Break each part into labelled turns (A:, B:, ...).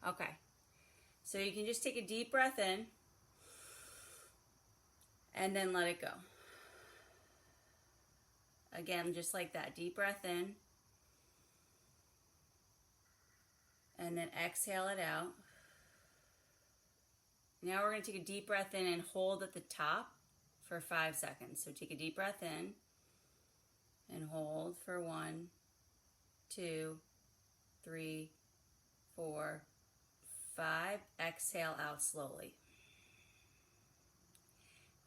A: Okay. So you can just take a deep breath in and then let it go. Again, just like that. Deep breath in and then exhale it out. Now we're going to take a deep breath in and hold at the top for 5 seconds. So take a deep breath in and hold for 1, 2, 3, 4, 5. Exhale out slowly.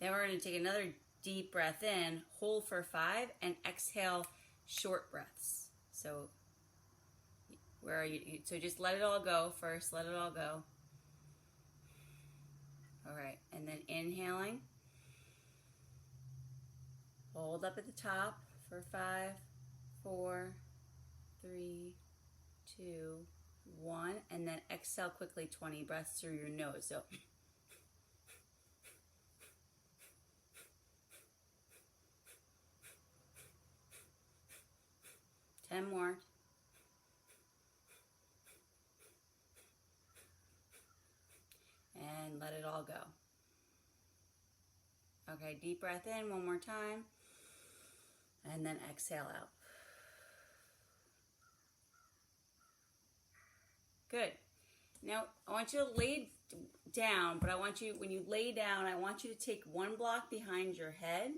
A: Then we're going to take another deep breath in, hold for 5, and exhale short breaths. So where are you? So just let it all go first. Let it all go. All right. And then inhaling. Hold up at the top for 5, 4, 3, 2, 1. And then exhale quickly 20 breaths through your nose. So 10 more. And let it all go. Okay, deep breath in one more time. And then exhale out. Good. Now, I want you to lay down, but I want you, when you lay down, I want you to take one block behind your head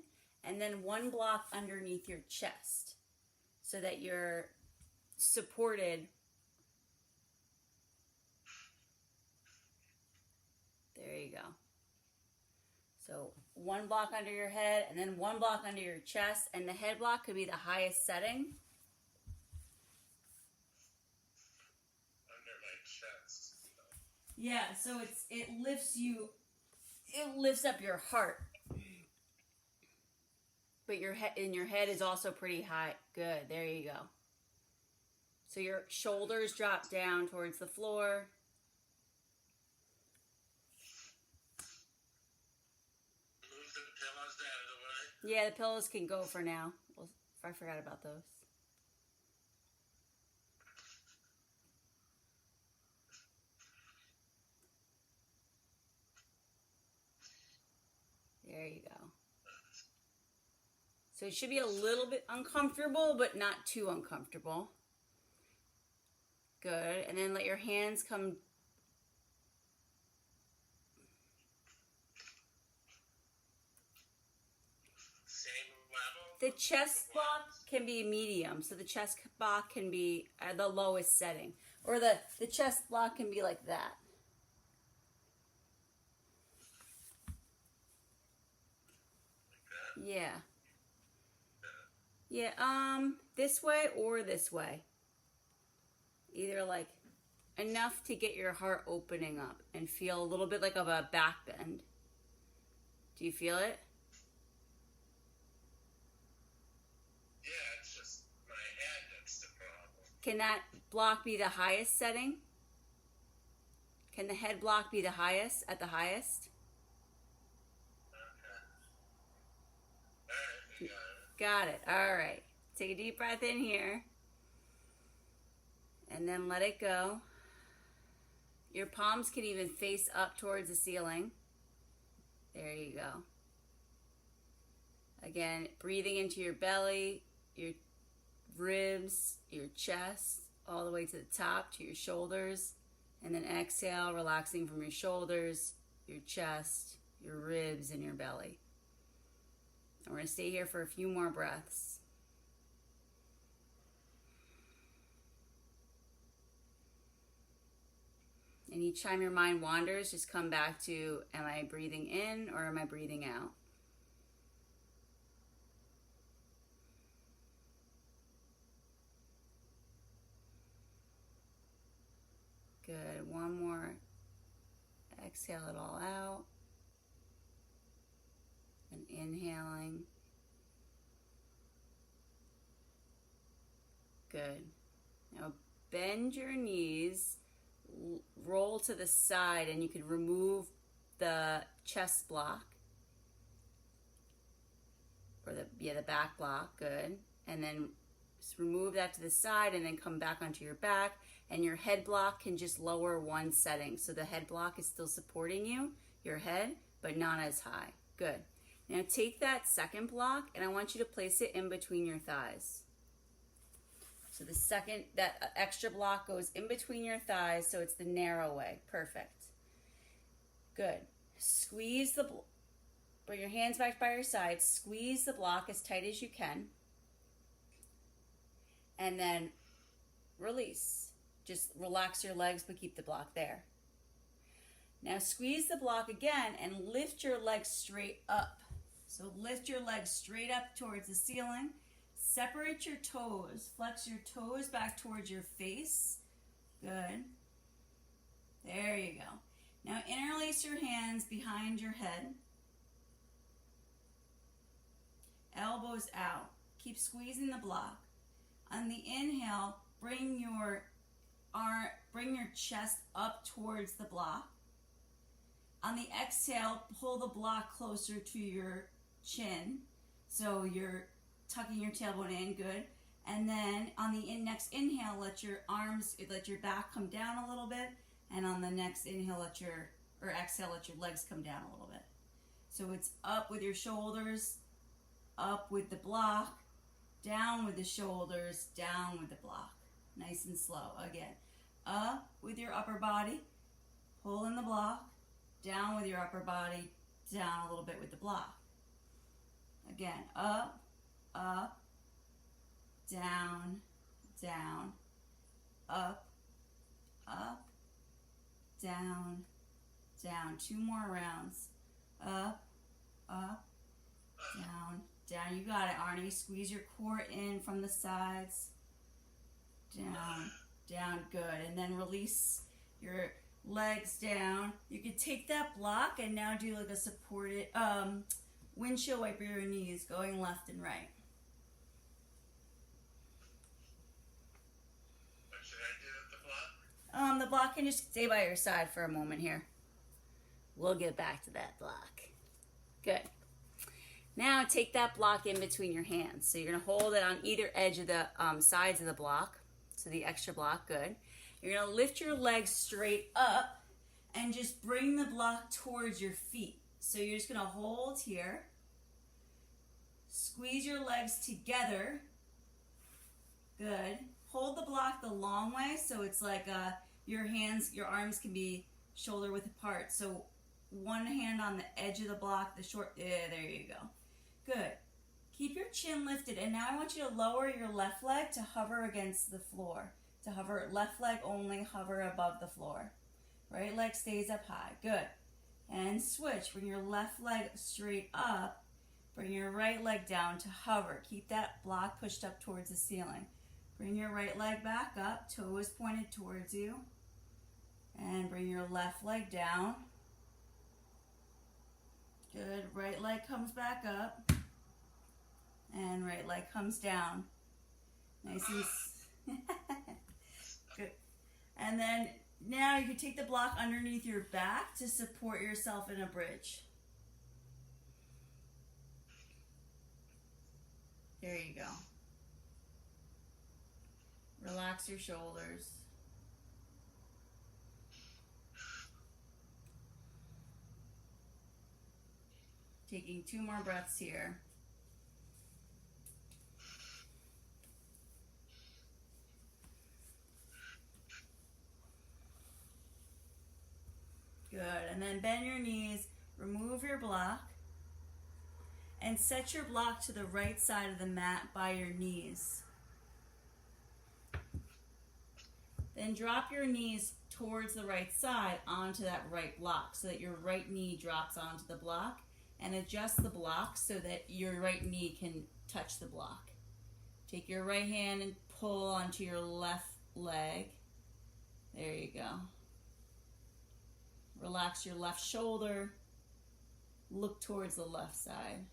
A: and then one block underneath your chest so that you're supported. There you go. So one block under your head and then one block under your chest, and the head block could be the highest setting.
B: Under my chest.
A: Yeah, so it lifts up your heart. But your head is also pretty high. Good, there you go. So your shoulders drop down towards the floor.
B: Move the pillows out of the way.
A: Yeah, the pillows can go for now. Well, I forgot about those. There you go. So it should be a little bit uncomfortable, but not too uncomfortable. Good. And then let your hands come.
B: Same level.
A: The chest block can be medium. So the chest block can be the lowest setting. Or the chest block can be like that.
B: Like that?
A: Yeah. Yeah, this way or this way. Either like enough to get your heart opening up and feel a little bit like of a back bend. Do you feel it?
B: Yeah, it's just my head that's the problem.
A: Can that block be the highest setting? Can the head block be the highest, at the highest?
B: Okay. Alright,
A: Got it. All right. Take a deep breath in here. And then let it go. Your palms can even face up towards the ceiling. There you go. Again, breathing into your belly, your ribs, your chest, all the way to the top, to your shoulders. And then exhale, relaxing from your shoulders, your chest, your ribs, and your belly. And we're going to stay here for a few more breaths. And each time your mind wanders, just come back to, am I breathing in or am I breathing out? Good. One more. Exhale it all out. And inhaling. Good. Now bend your knees, roll to the side, and you can remove the chest block. Or the back block. Good. And then just remove that to the side and then come back onto your back. and your head block can just lower one setting. So the head block is still supporting you, your head, but not as high. Good. Now take that second block and I want you to place it in between your thighs. So the second, that extra block goes in between your thighs, so it's the narrow way. Perfect. Good. Squeeze the, bring your hands back by your sides, squeeze the block as tight as you can, and then release. Just relax your legs, but keep the block there. Now squeeze the block again and lift your legs straight up. So lift your legs straight up towards the ceiling. Separate your toes. Flex your toes back towards your face. Good. There you go. Now interlace your hands behind your head. Elbows out. Keep squeezing the block. On the inhale, bring your chest up towards the block. On the exhale, pull the block closer to your chin. So you're tucking your tailbone in, good. And then on the next inhale, let your back come down a little bit. And on the next inhale, exhale, let your legs come down a little bit. So it's up with your shoulders, up with the block, down with the shoulders, down with the block. Nice and slow. Again, up with your upper body, pull in the block, down with your upper body, down a little bit with the block. Again, up, up, down, down, up, up, down, down. 2 more rounds. Up, up, down, down. You got it, Arnie. Squeeze your core in from the sides. Down, down, good. And then release your legs down. You could take that block and now do like a supported windshield wiper your knees, going left and right.
B: What should I do with the block?
A: The block can just stay by your side for a moment here. We'll get back to that block. Good. Now take that block in between your hands. So you're going to hold it on either edge of the sides of the block. So the extra block, good. You're going to lift your legs straight up and just bring the block towards your feet. So you're just going to hold here. Squeeze your legs together. Good. Hold the block the long way so it's like your arms can be shoulder width apart. So one hand on the edge of the block, there you go. Good. Keep your chin lifted, and now I want you to lower your left leg to hover against the floor. To hover, left leg only, hover above the floor. Right leg stays up high. Good. And switch. Bring your left leg straight up. Bring your right leg down to hover. Keep that block pushed up towards the ceiling. Bring your right leg back up, toes pointed towards you. And bring your left leg down. Good. Right leg comes back up. And right leg comes down. Nice and good. And then now you can take the block underneath your back to support yourself in a bridge. There you go. Relax your shoulders. Taking 2 more breaths here. Good. And then bend your knees, remove your block, and set your block to the right side of the mat by your knees. Then drop your knees towards the right side onto that right block so that your right knee drops onto the block, and adjust the block so that your right knee can touch the block. Take your right hand and pull onto your left leg. There you go. Relax your left shoulder. Look towards the left side.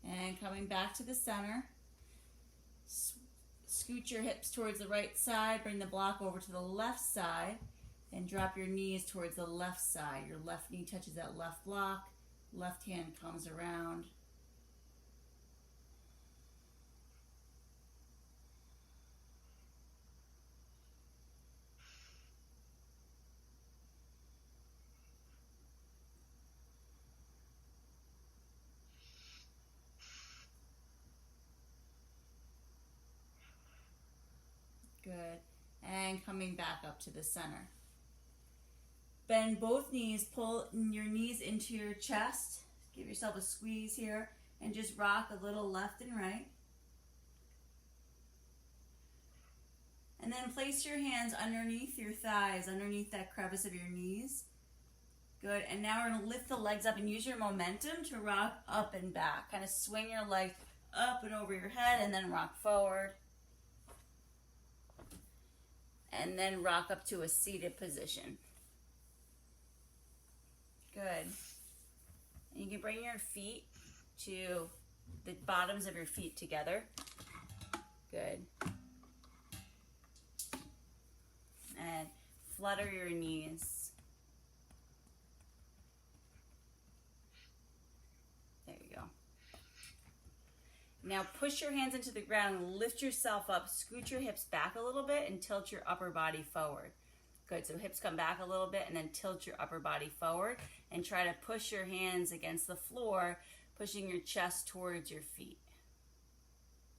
A: And coming back to the center. Scoot your hips towards the right side. Bring the block over to the left side. And drop your knees towards the left side. Your left knee touches that left block. Left hand comes around. Good. And coming back up to the center. Bend both knees, pull your knees into your chest. Give yourself a squeeze here and just rock a little left and right. And then place your hands underneath your thighs, underneath that crevice of your knees. Good. And now we're going to lift the legs up and use your momentum to rock up and back. Kind of swing your leg up and over your head and then rock forward. And then rock up to a seated position. Good. And you can bring your feet to the bottoms of your feet together. Good. And flutter your knees. There you go. Now push your hands into the ground and lift yourself up. Scoot your hips back a little bit and tilt your upper body forward. Good, so hips come back a little bit and then tilt your upper body forward and try to push your hands against the floor, pushing your chest towards your feet.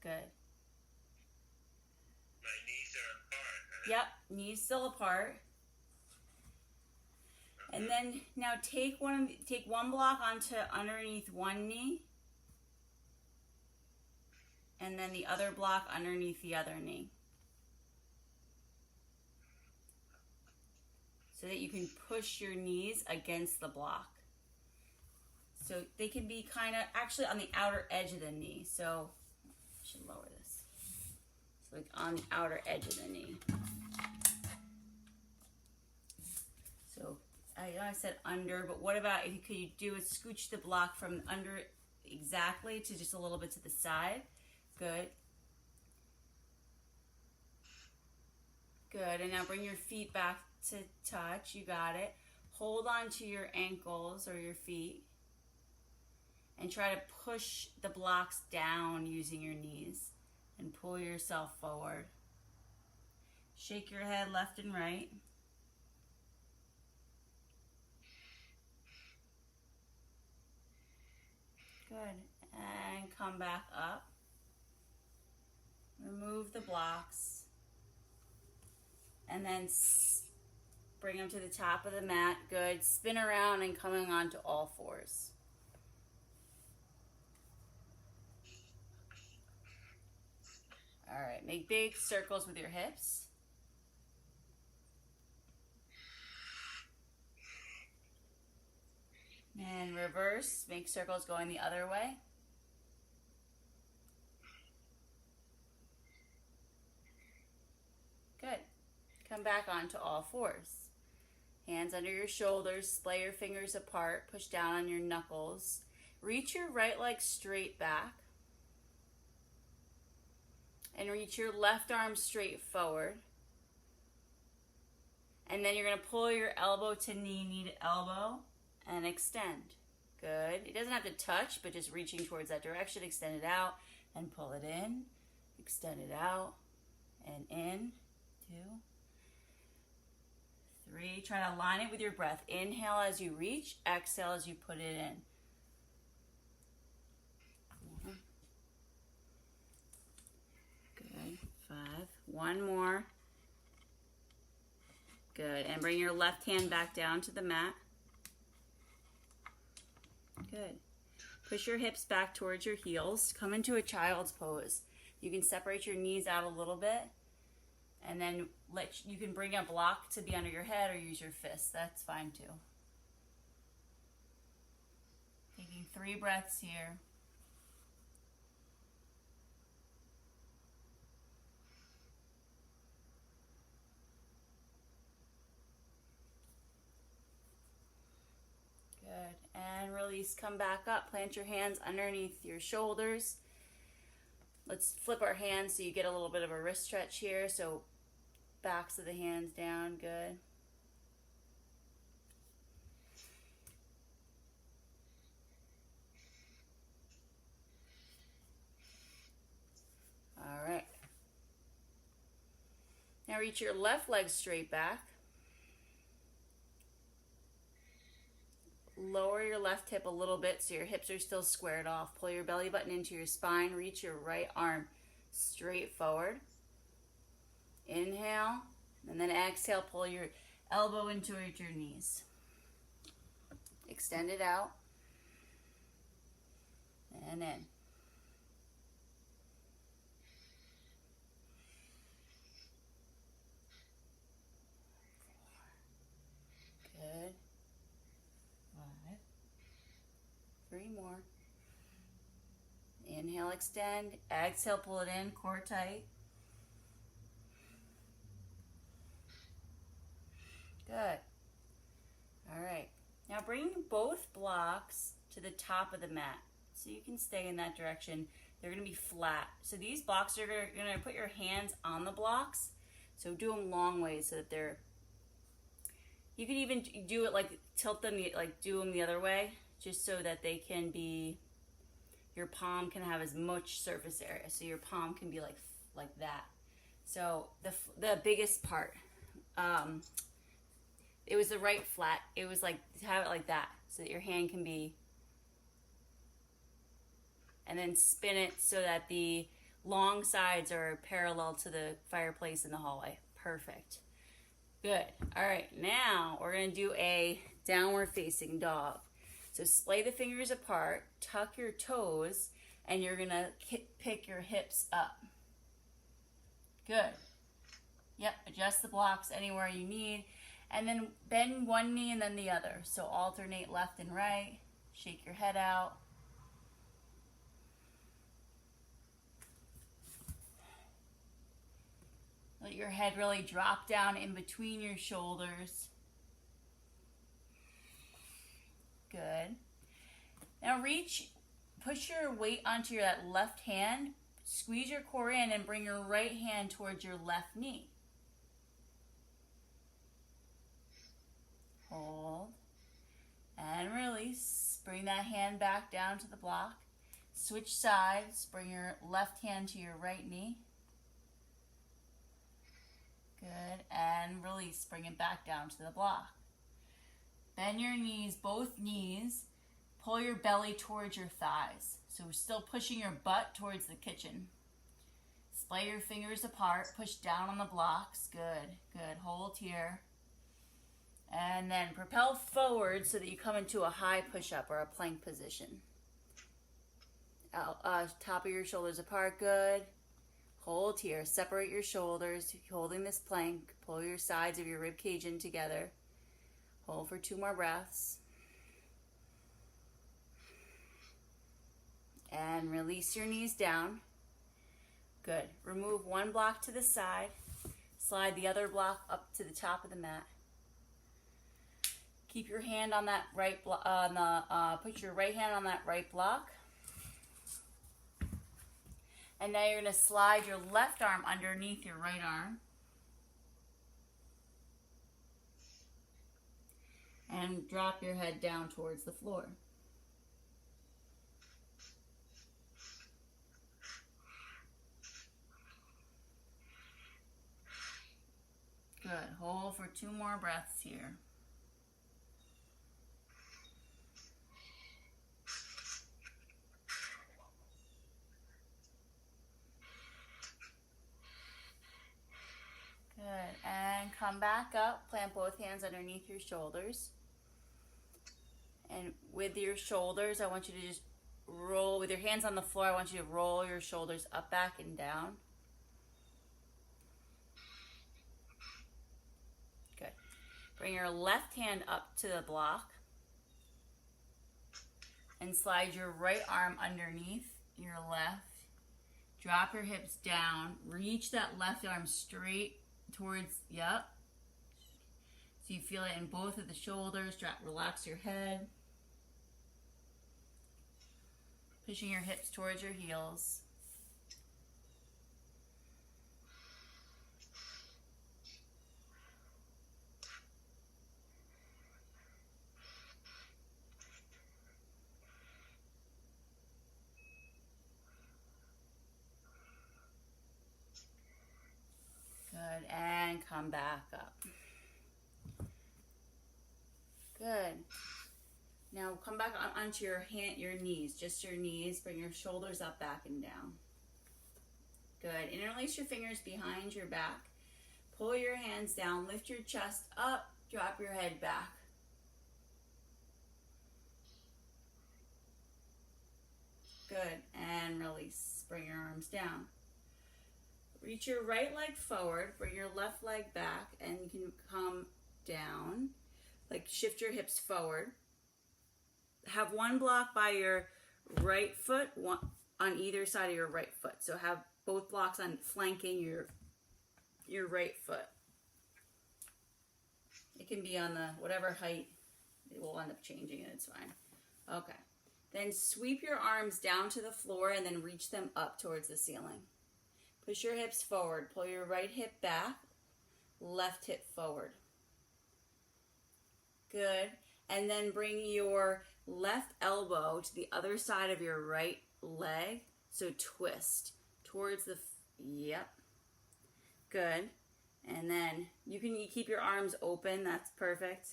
A: Good.
B: My knees are apart.
A: Yep, knees still apart. And then now take one block onto underneath one knee. And then the other block underneath the other knee. So that you can push your knees against the block. So they can be kind of actually on the outer edge of the knee. So I should lower this. So like on the outer edge of the knee. So I know I said under, but what about if you could do is scooch the block from under exactly to just a little bit to the side. Good. Good, and now bring your feet back to touch. You got it. Hold on to your ankles or your feet and try to push the blocks down using your knees and pull yourself forward. Shake your head left and right. Good, and come back up. Remove the blocks. And then bring them to the top of the mat. Good. Spin around and coming onto all fours. All right. Make big circles with your hips. And reverse. Make circles going the other way. Good. Come back onto all fours. Hands under your shoulders, splay your fingers apart, push down on your knuckles. Reach your right leg straight back. And reach your left arm straight forward. And then you're going to pull your elbow to knee, knee to elbow, and extend. Good. It doesn't have to touch, but just reaching towards that direction. Extend it out and pull it in. Extend it out and in. 2, 3. Try to align it with your breath. Inhale as you reach. Exhale as you put it in. 4. Good. 5. One more. Good. And bring your left hand back down to the mat. Good. Push your hips back towards your heels. Come into a child's pose. You can separate your knees out a little bit. And then you can bring a block to be under your head or use your fists. That's fine too. Taking 3 breaths here. Good. And release. Come back up. Plant your hands underneath your shoulders. Let's flip our hands so you get a little bit of a wrist stretch here. So backs of the hands down. Good. All right. Now reach your left leg straight back. Lower your left hip a little bit so your hips are still squared off. Pull your belly button into your spine. Reach your right arm straight forward. Inhale, and then exhale, pull your elbow in towards your knees. Extend it out. And in. Good. 5. 3 more. Inhale, extend. Exhale, pull it in, core tight. Good. All right. Now bring both blocks to the top of the mat. So you can stay in that direction. They're going to be flat. So these blocks are going to put your hands on the blocks. So do them long ways so that they're, you can even do it like tilt them, like do them the other way, just so that they can be, your palm can have as much surface area. So your palm can be like that. So the biggest part, it was the right flat. It was like, have it like that so that your hand can be, and then spin it so that the long sides are parallel to the fireplace in the hallway. Perfect. Good. All right, now we're gonna do a downward facing dog. So splay the fingers apart, tuck your toes, and you're gonna pick your hips up. Good. Yep, adjust the blocks anywhere you need. And then bend one knee and then the other. So alternate left and right. Shake your head out. Let your head really drop down in between your shoulders. Good. Now push your weight onto that left hand. Squeeze your core in and bring your right hand towards your left knee. Hold. And release. Bring that hand back down to the block. Switch sides. Bring your left hand to your right knee. Good. And release. Bring it back down to the block. Bend your knees, both knees. Pull your belly towards your thighs. So we're still pushing your butt towards the kitchen. Splay your fingers apart. Push down on the blocks. Good. Good. Hold here. And then propel forward so that you come into a high push-up or a plank position. Top of your shoulders apart. Good. Hold here. Separate your shoulders. Holding this plank. Pull your sides of your rib cage in together. Hold for 2 more breaths. And release your knees down. Good. Remove one block to the side. Slide the other block up to the top of the mat. Keep your hand on that right block. Put your right hand on that right block. And now you're going to slide your left arm underneath your right arm. And drop your head down towards the floor. Good. Hold for 2 more breaths here. Good. And come back up. Plant both hands underneath your shoulders. And with your shoulders, I want you to just roll. With your hands on the floor, I want you to roll your shoulders up, back, and down. Good. Bring your left hand up to the block. And slide your right arm underneath your left. Drop your hips down. Reach that left arm straight towards, yep. So you feel it in both of the shoulders. Relax your head. Pushing your hips towards your heels. Good, and come back up. Good. Now come back onto your knees, just your knees. Bring your shoulders up, back, and down. Good. Interlace your fingers behind your back. Pull your hands down, lift your chest up, drop your head back. Good, and release. Bring your arms down. Reach your right leg forward, bring your left leg back, and you can come down. Like shift your hips forward. Have one block by your right foot, one on either side of your right foot. So have both blocks on flanking your right foot. It can be on the whatever height. It will end up changing it. It's fine. Okay. Then sweep your arms down to the floor and then reach them up towards the ceiling. Push your hips forward. Pull your right hip back, left hip forward. Good. And then bring your left elbow to the other side of your right leg. So twist towards the, yep. Good. And then you can keep your arms open. That's perfect.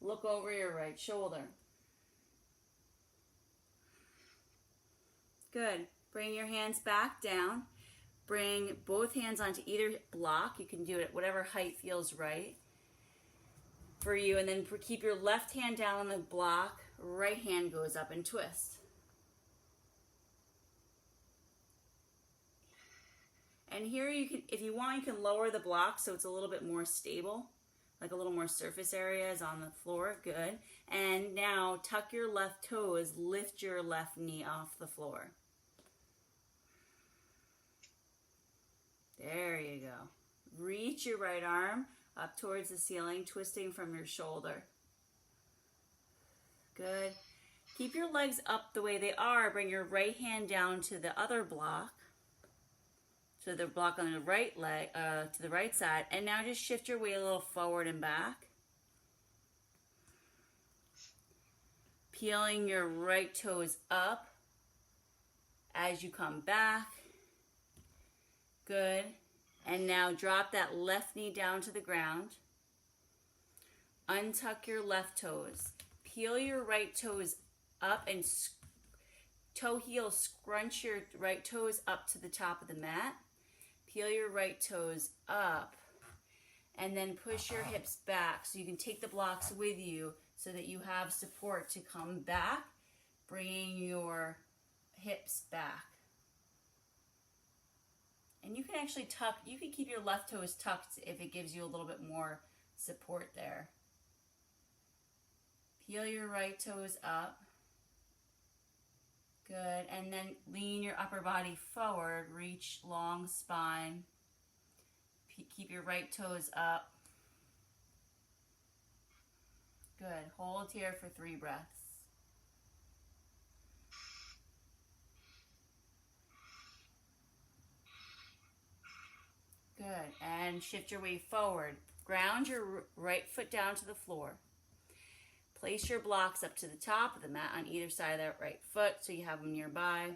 A: Look over your right shoulder. Good. Bring your hands back down. Bring both hands onto either block. You can do it at whatever height feels right for you. And then keep your left hand down on the block. Right hand goes up and twist. And here you can, if you want, you can lower the block so it's a little bit more stable. Like a little more surface area is on the floor. Good. And now tuck your left toes. Lift your left knee off the floor. There you go. Reach your right arm up towards the ceiling, twisting from your shoulder. Good. Keep your legs up the way they are. Bring your right hand down to the other block. So the block on the right leg, to the right side. And now just shift your weight a little forward and back. Peeling your right toes up as you come back. Good. And now drop that left knee down to the ground. Untuck your left toes. Peel your right toes up and toe heel, scrunch your right toes up to the top of the mat. Peel your right toes up. And then push your hips back so you can take the blocks with you so that you have support to come back, bringing your hips back. And you can actually tuck, you can keep your left toes tucked if it gives you a little bit more support there. Peel your right toes up. Good. And then lean your upper body forward. Reach long spine. Keep your right toes up. Good. Hold here for 3 breaths. Good. And shift your weight forward. Ground your right foot down to the floor. Place your blocks up to the top of the mat on either side of that right foot so you have them nearby.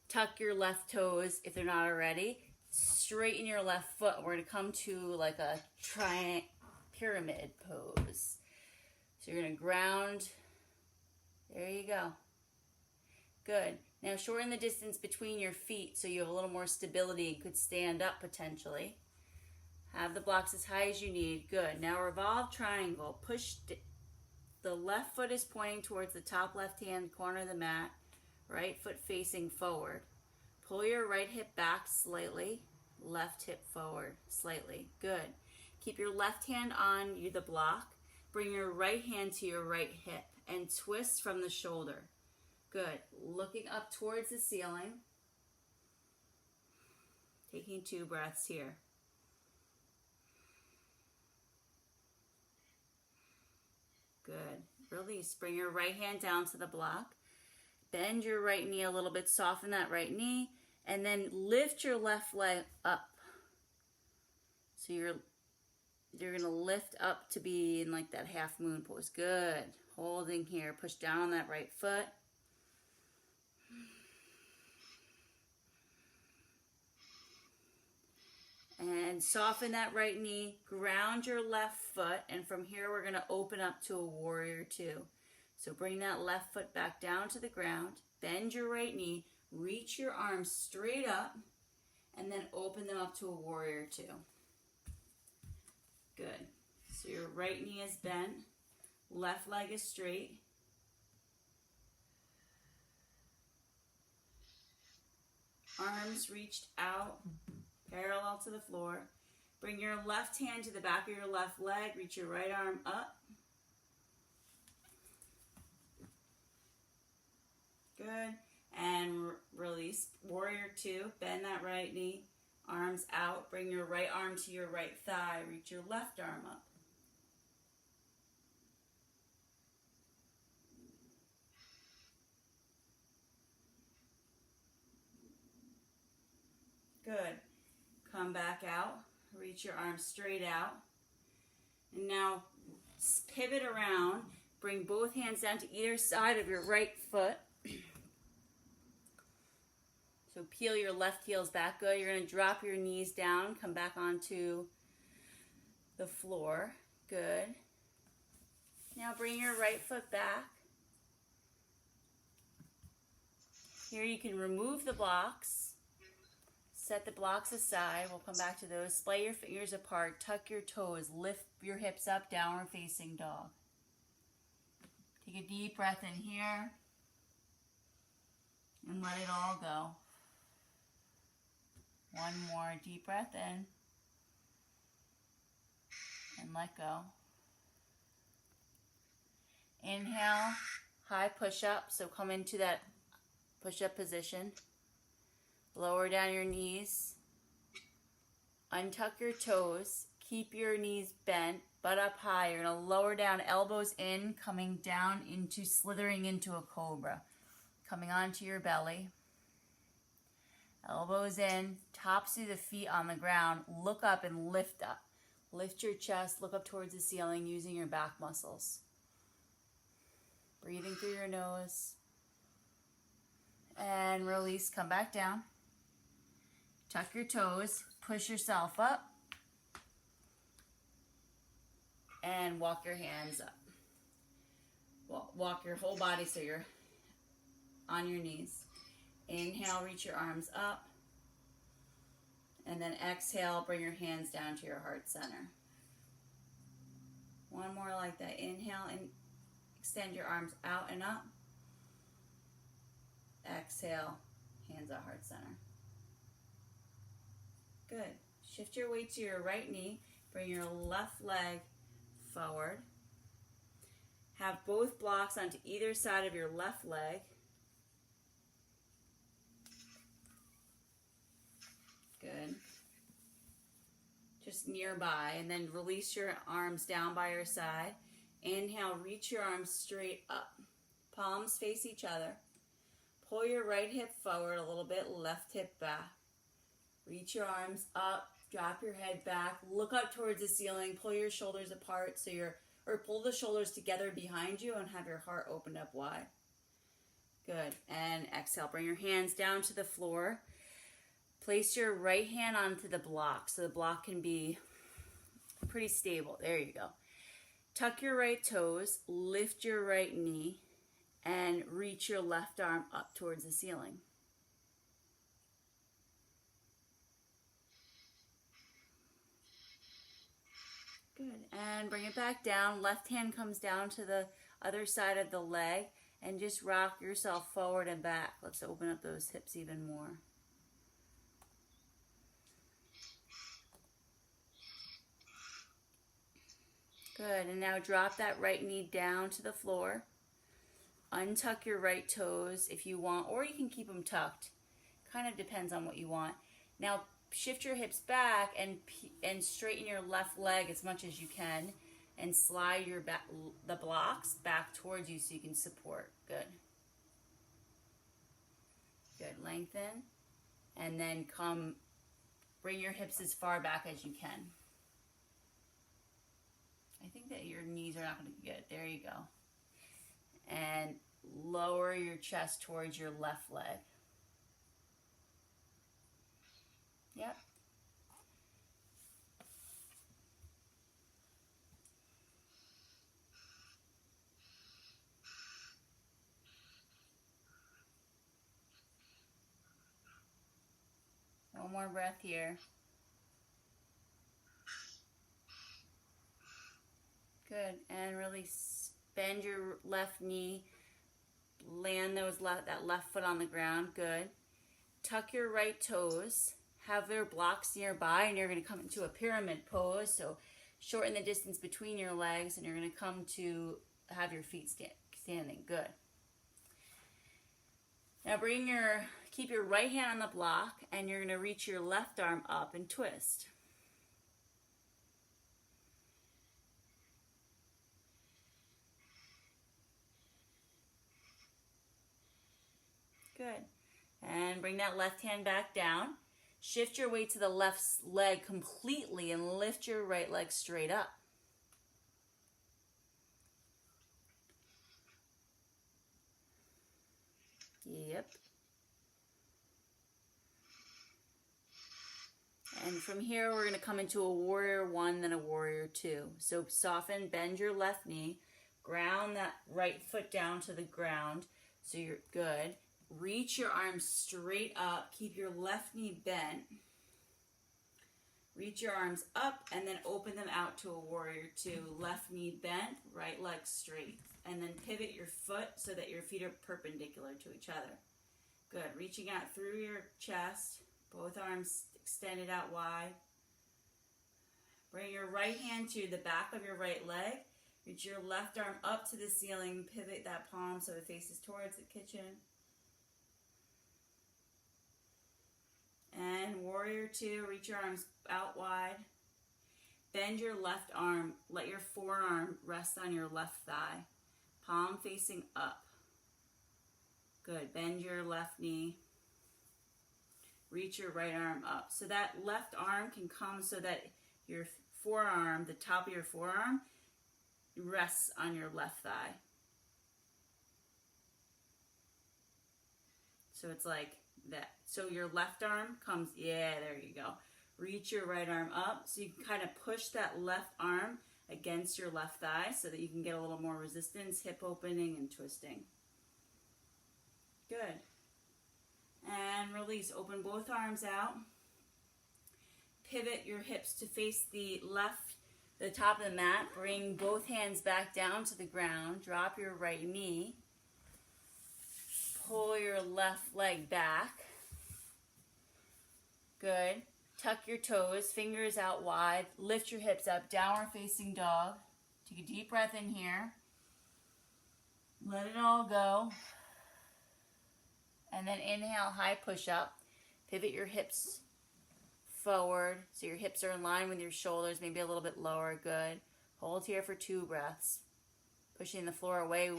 A: Tuck your left toes if they're not already. Straighten your left foot. We're going to come to like a pyramid pose. So you're going to ground. There you go. Good. Now shorten the distance between your feet so you have a little more stability and could stand up potentially. Have the blocks as high as you need. Good. Now revolve triangle. Push. The left foot is pointing towards the top left-hand corner of the mat. Right foot facing forward. Pull your right hip back slightly. Left hip forward slightly. Good. Keep your left hand on the block. Bring your right hand to your right hip and twist from the shoulder. Good. Looking up towards the ceiling. Taking 2 breaths here. Good. Release. Bring your right hand down to the block. Bend your right knee a little bit. Soften that right knee. And then lift your left leg up. So you're going to lift up to be in like that half moon pose. Good. Holding here. Push down on that right foot. And soften that right knee, ground your left foot, and from here we're going to open up to a warrior 2. So bring that left foot back down to the ground, bend your right knee, reach your arms straight up, and then open them up to a warrior two. Good. So your right knee is bent, left leg is straight. Arms reached out, parallel to the floor. Bring your left hand to the back of your left leg, reach your right arm up. Good. And release. Warrior two, bend that right knee, arms out. Bring your right arm to your right thigh, reach your left arm up. Good. Come back out. Reach your arms straight out. And now pivot around. Bring both hands down to either side of your right foot. So peel your left heels back. Good. You're going to drop your knees down. Come back onto the floor. Good. Now bring your right foot back. Here you can remove the blocks. Set the blocks aside. We'll come back to those. Splay your fingers apart. Tuck your toes. Lift your hips up. Downward facing dog. Take a deep breath in here. And let it all go. One more deep breath in. And let go. Inhale. High push up. So come into that push up position. Lower down your knees. Untuck your toes. Keep your knees bent, butt up high. You're going to lower down, elbows in, coming down into, slithering into a cobra. Coming onto your belly. Elbows in, tops of the feet on the ground. Look up and lift up. Lift your chest, look up towards the ceiling using your back muscles. Breathing through your nose. And release, come back down. Tuck your toes, push yourself up, and walk your hands up. Walk your whole body so you're on your knees. Inhale, reach your arms up, and then exhale, bring your hands down to your heart center. One more like that. Inhale and extend your arms out and up. Exhale, hands at heart center. Good. Shift your weight to your right knee. Bring your left leg forward. Have both blocks onto either side of your left leg. Good. Just nearby. And then release your arms down by your side. Inhale, reach your arms straight up. Palms face each other. Pull your right hip forward a little bit, left hip back. Reach your arms up, drop your head back, look up towards the ceiling, pull your shoulders apart or pull the shoulders together behind you and have your heart opened up wide. Good. And exhale, bring your hands down to the floor. Place your right hand onto the block so the block can be pretty stable. There you go. Tuck your right toes, lift your right knee, and reach your left arm up towards the ceiling. Good. And bring it back down. Left hand comes down to the other side of the leg and just rock yourself forward and back. Let's open up those hips even more. Good. And now drop that right knee down to the floor. Untuck your right toes if you want, or you can keep them tucked. Kind of depends on what you want. Now shift your hips back and straighten your left leg as much as you can, and slide your the blocks back towards you so you can support. Good. Good. Lengthen, and then bring your hips as far back as you can. I think that your knees are not going to be good. There you go. And lower your chest towards your left leg. Yep. One One more breath here. Good. And release. Bend your left knee. Land that left foot on the ground. Good. Tuck your right toes. Have their blocks nearby, and you're going to come into a pyramid pose. So shorten the distance between your legs, and you're going to come to have your feet standing. Good. Now keep your right hand on the block, and you're going to reach your left arm up and twist. Good. And bring that left hand back down. Shift your weight to the left leg completely and lift your right leg straight up. Yep. And from here, we're going to come into a warrior one, then a warrior two. So soften, bend your left knee, ground that right foot down to the ground. So you're good. Reach your arms straight up. Keep your left knee bent. Reach your arms up and then open them out to a warrior two. Left knee bent, right leg straight. And then pivot your foot so that your feet are perpendicular to each other. Good. Reaching out through your chest. Both arms extended out wide. Bring your right hand to the back of your right leg. Reach your left arm up to the ceiling. Pivot that palm so it faces towards the kitchen. And warrior two, reach your arms out wide. Bend your left arm. Let your forearm rest on your left thigh. Palm facing up. Good. Bend your left knee. Reach your right arm up. So that left arm can come so that your forearm, the top of your forearm, rests on your left thigh. So it's like that. So your left arm comes, yeah, there you go. Reach your right arm up so you can kind of push that left arm against your left thigh so that you can get a little more resistance, hip opening and twisting. Good. And release. Open both arms out. Pivot your hips to face the top of the mat. Bring both hands back down to the ground. Drop your right knee. Pull your left leg back. Good. Tuck your toes, fingers out wide. Lift your hips up, downward facing dog. Take a deep breath in here. Let it all go. And then inhale, high push up. Pivot your hips forward so your hips are in line with your shoulders, maybe a little bit lower. Good. Hold here for 2 breaths. Pushing the floor away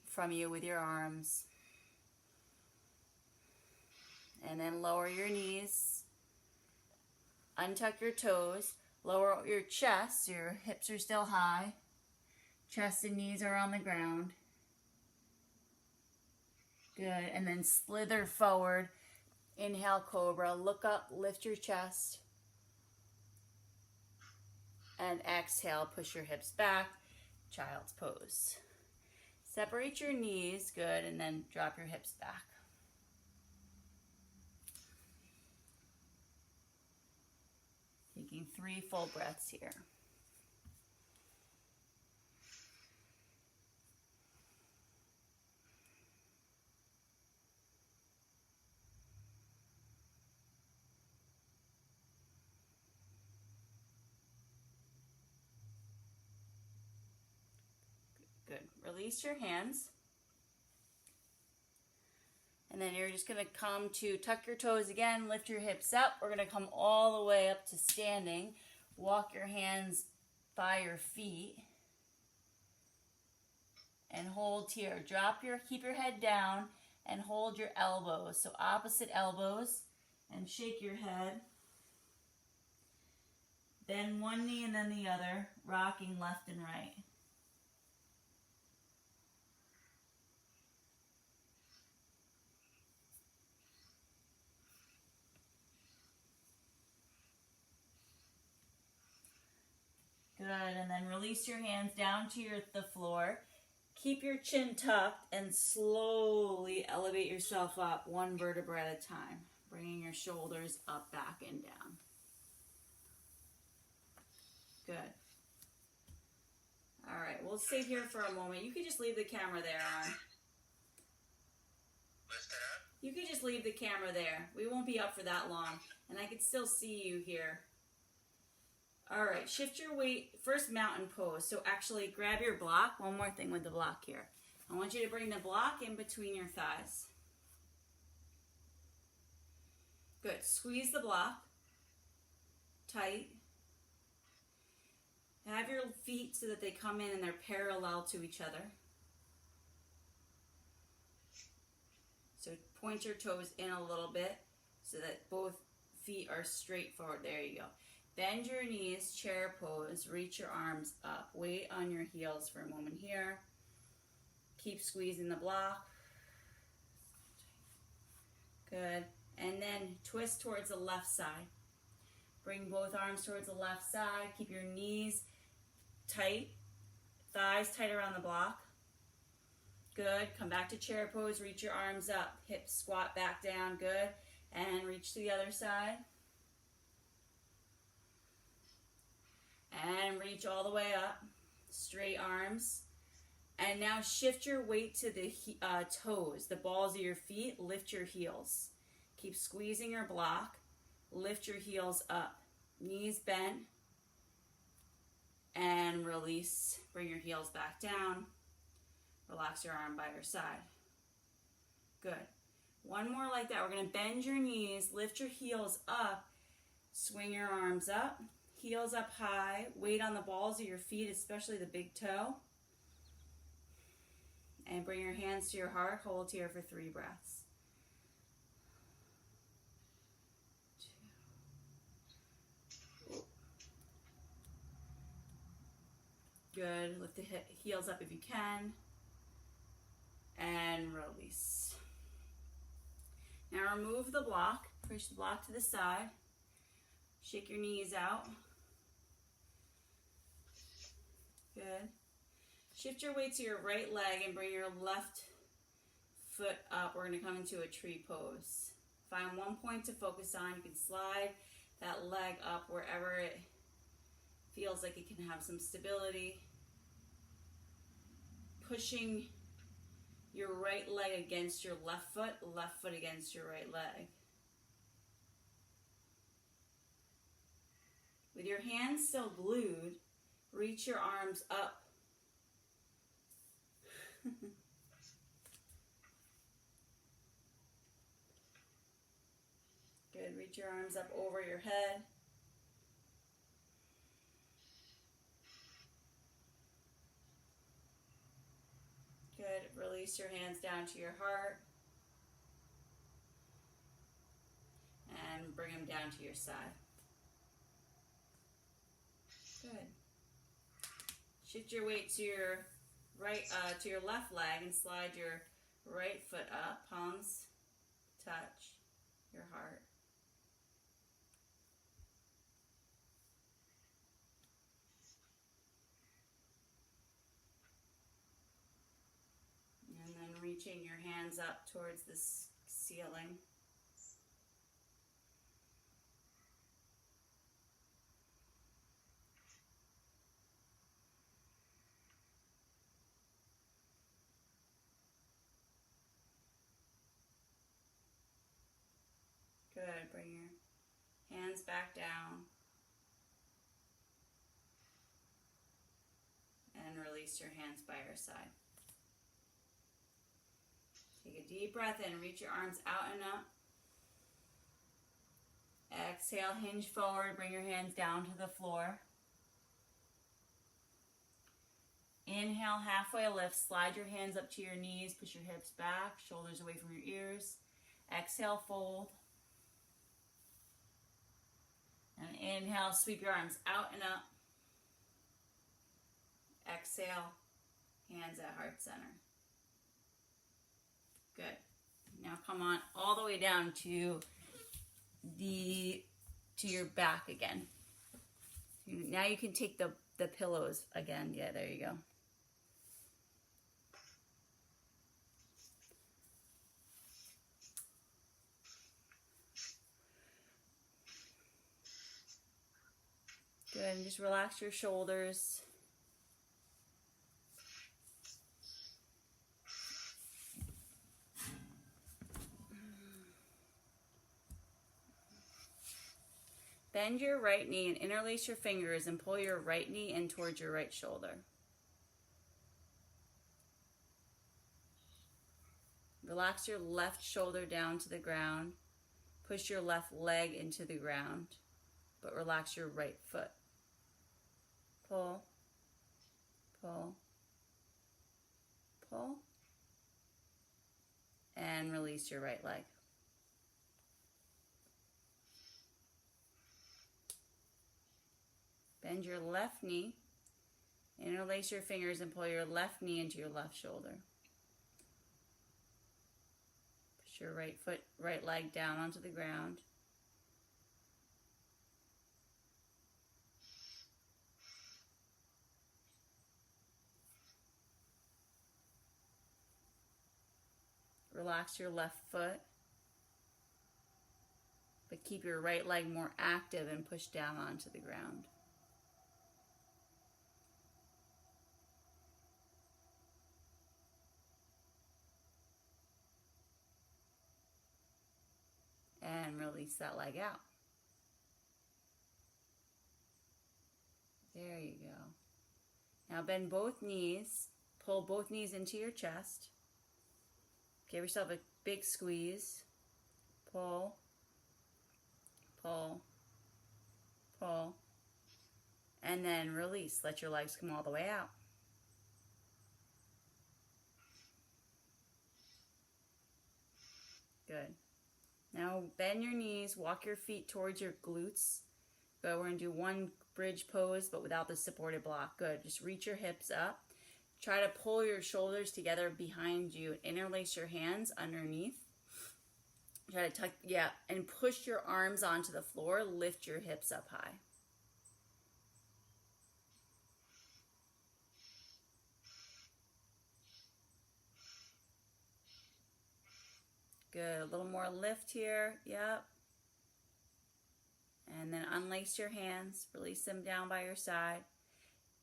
A: from you with your arms. And then lower your knees. Untuck your toes. Lower your chest. Your hips are still high. Chest and knees are on the ground. Good. And then slither forward. Inhale, cobra. Look up, lift your chest. And exhale, push your hips back. Child's pose. Separate your knees. Good. And then drop your hips back. Taking 3 full breaths here. Good. Release your hands. And then you're just going to come to tuck your toes again, lift your hips up. We're going to come all the way up to standing. Walk your hands by your feet. And hold here. Keep your head down and hold your elbows. So opposite elbows and shake your head. Bend one knee and then the other, rocking left and right. Good, and then release your hands down to the floor. Keep your chin tucked and slowly elevate yourself up 1 vertebra at a time. Bringing your shoulders up, back, and down. Good. All right, we'll stay here for a moment. You can just leave the camera there on.
B: What's that?
A: You can just leave the camera there. We won't be up for that long, and I can still see you here. All right, shift your weight. First, mountain pose. So actually, grab your block. One more thing with the block here. I want you to bring the block in between your thighs. Good. Squeeze the block tight. Have your feet so that they come in and they're parallel to each other. So point your toes in a little bit so that both feet are straight forward. There you go. Bend your knees, chair pose, reach your arms up. Weight on your heels for a moment here. Keep squeezing the block. Good. And then twist towards the left side. Bring both arms towards the left side. Keep your knees tight. Thighs tight around the block. Good. Come back to chair pose. Reach your arms up. Hips squat back down. Good. And reach to the other side. And reach all the way up. Straight arms. And now shift your weight to the toes, the balls of your feet. Lift your heels. Keep squeezing your block. Lift your heels up. Knees bent. And release. Bring your heels back down. Relax your arm by your side. Good. One more like that. We're going to bend your knees. Lift your heels up. Swing your arms up. Heels up high. Weight on the balls of your feet, especially the big toe. And bring your hands to your heart. Hold here for 3 breaths. 2. Good. Lift the heels up if you can. And release. Now remove the block. Push the block to the side. Shake your knees out. Good. Shift your weight to your right leg and bring your left foot up. We're going to come into a tree pose. Find one point to focus on. You can slide that leg up wherever it feels like it can have some stability. Pushing your right leg against your left foot against your right leg. With your hands still glued, reach your arms up. Good. Reach your arms up over your head. Good. Release your hands down to your heart. And bring them down to your side. Good. Shift your weight to your to your left leg and slide your right foot up. Palms touch your heart. And then reaching your hands up towards the ceiling. Good. Bring your hands back down. And release your hands by your side. Take a deep breath in. Reach your arms out and up. Exhale, hinge forward. Bring your hands down to the floor. Inhale, halfway lift. Slide your hands up to your knees. Push your hips back. Shoulders away from your ears. Exhale, fold. And inhale, sweep your arms out and up. Exhale, hands at heart center. Good. Now come on all the way down to your back again. Now you can take the pillows again. Yeah, there you go. Good, and just relax your shoulders. Bend your right knee and interlace your fingers and pull your right knee in towards your right shoulder. Relax your left shoulder down to the ground. Push your left leg into the ground, but relax your right foot. Pull, pull, pull, and release your right leg. Bend your left knee, interlace your fingers and pull your left knee into your left shoulder. Push your right leg down onto the ground. Relax your left foot, but keep your right leg more active and push down onto the ground. And release that leg out. There you go. Now bend both knees, pull both knees into your chest. Give yourself a big squeeze. Pull, pull, pull, and then release. Let your legs come all the way out. Good. Now bend your knees, walk your feet towards your glutes. Good, we're going to do one bridge pose, but without the supported block. Good, just reach your hips up. Try to pull your shoulders together behind you. Interlace your hands underneath. Try to tuck, and push your arms onto the floor. Lift your hips up high. Good, a little more lift here, And then unlace your hands, release them down by your side.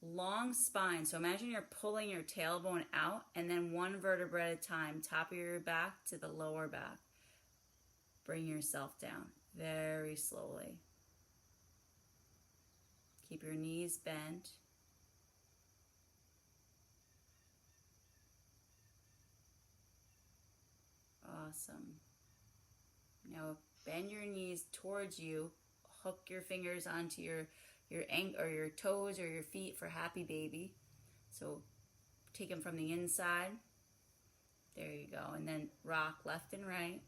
A: Long spine, so imagine you're pulling your tailbone out and then one vertebra at a time, top of your back to the lower back. Bring yourself down very slowly. Keep your knees bent. Awesome. Now bend your knees towards you. Hook your fingers onto your toes or your feet for happy baby. So take them from the inside. There you go. And then rock left and right.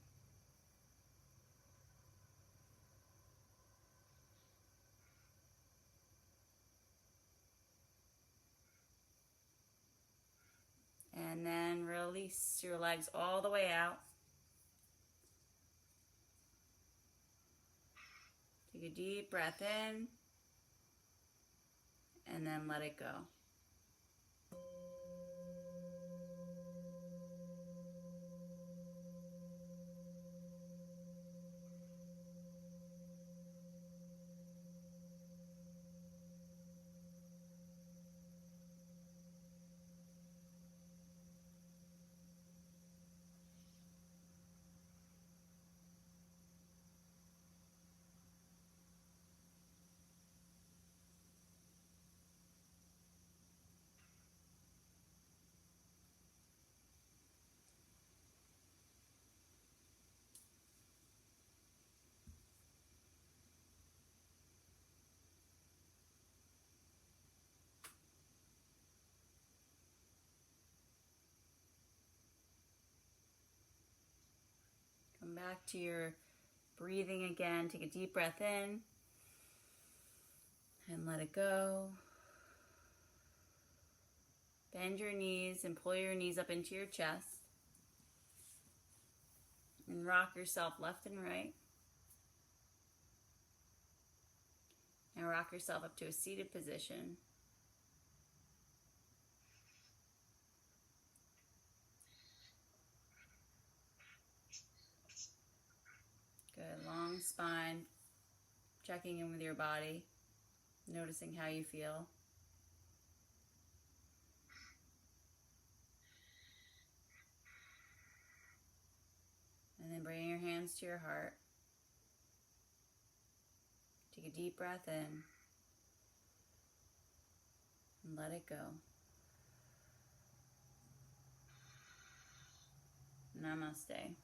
A: And then release your legs all the way out. Take a deep breath in. And then let it go. Come back to your breathing again. Take a deep breath in and let it go. Bend your knees and pull your knees up into your chest. And rock yourself left and right. And rock yourself up to a seated position. Good, long spine, checking in with your body. Noticing how you feel. And then bringing your hands to your heart. Take a deep breath in. And let it go. Namaste.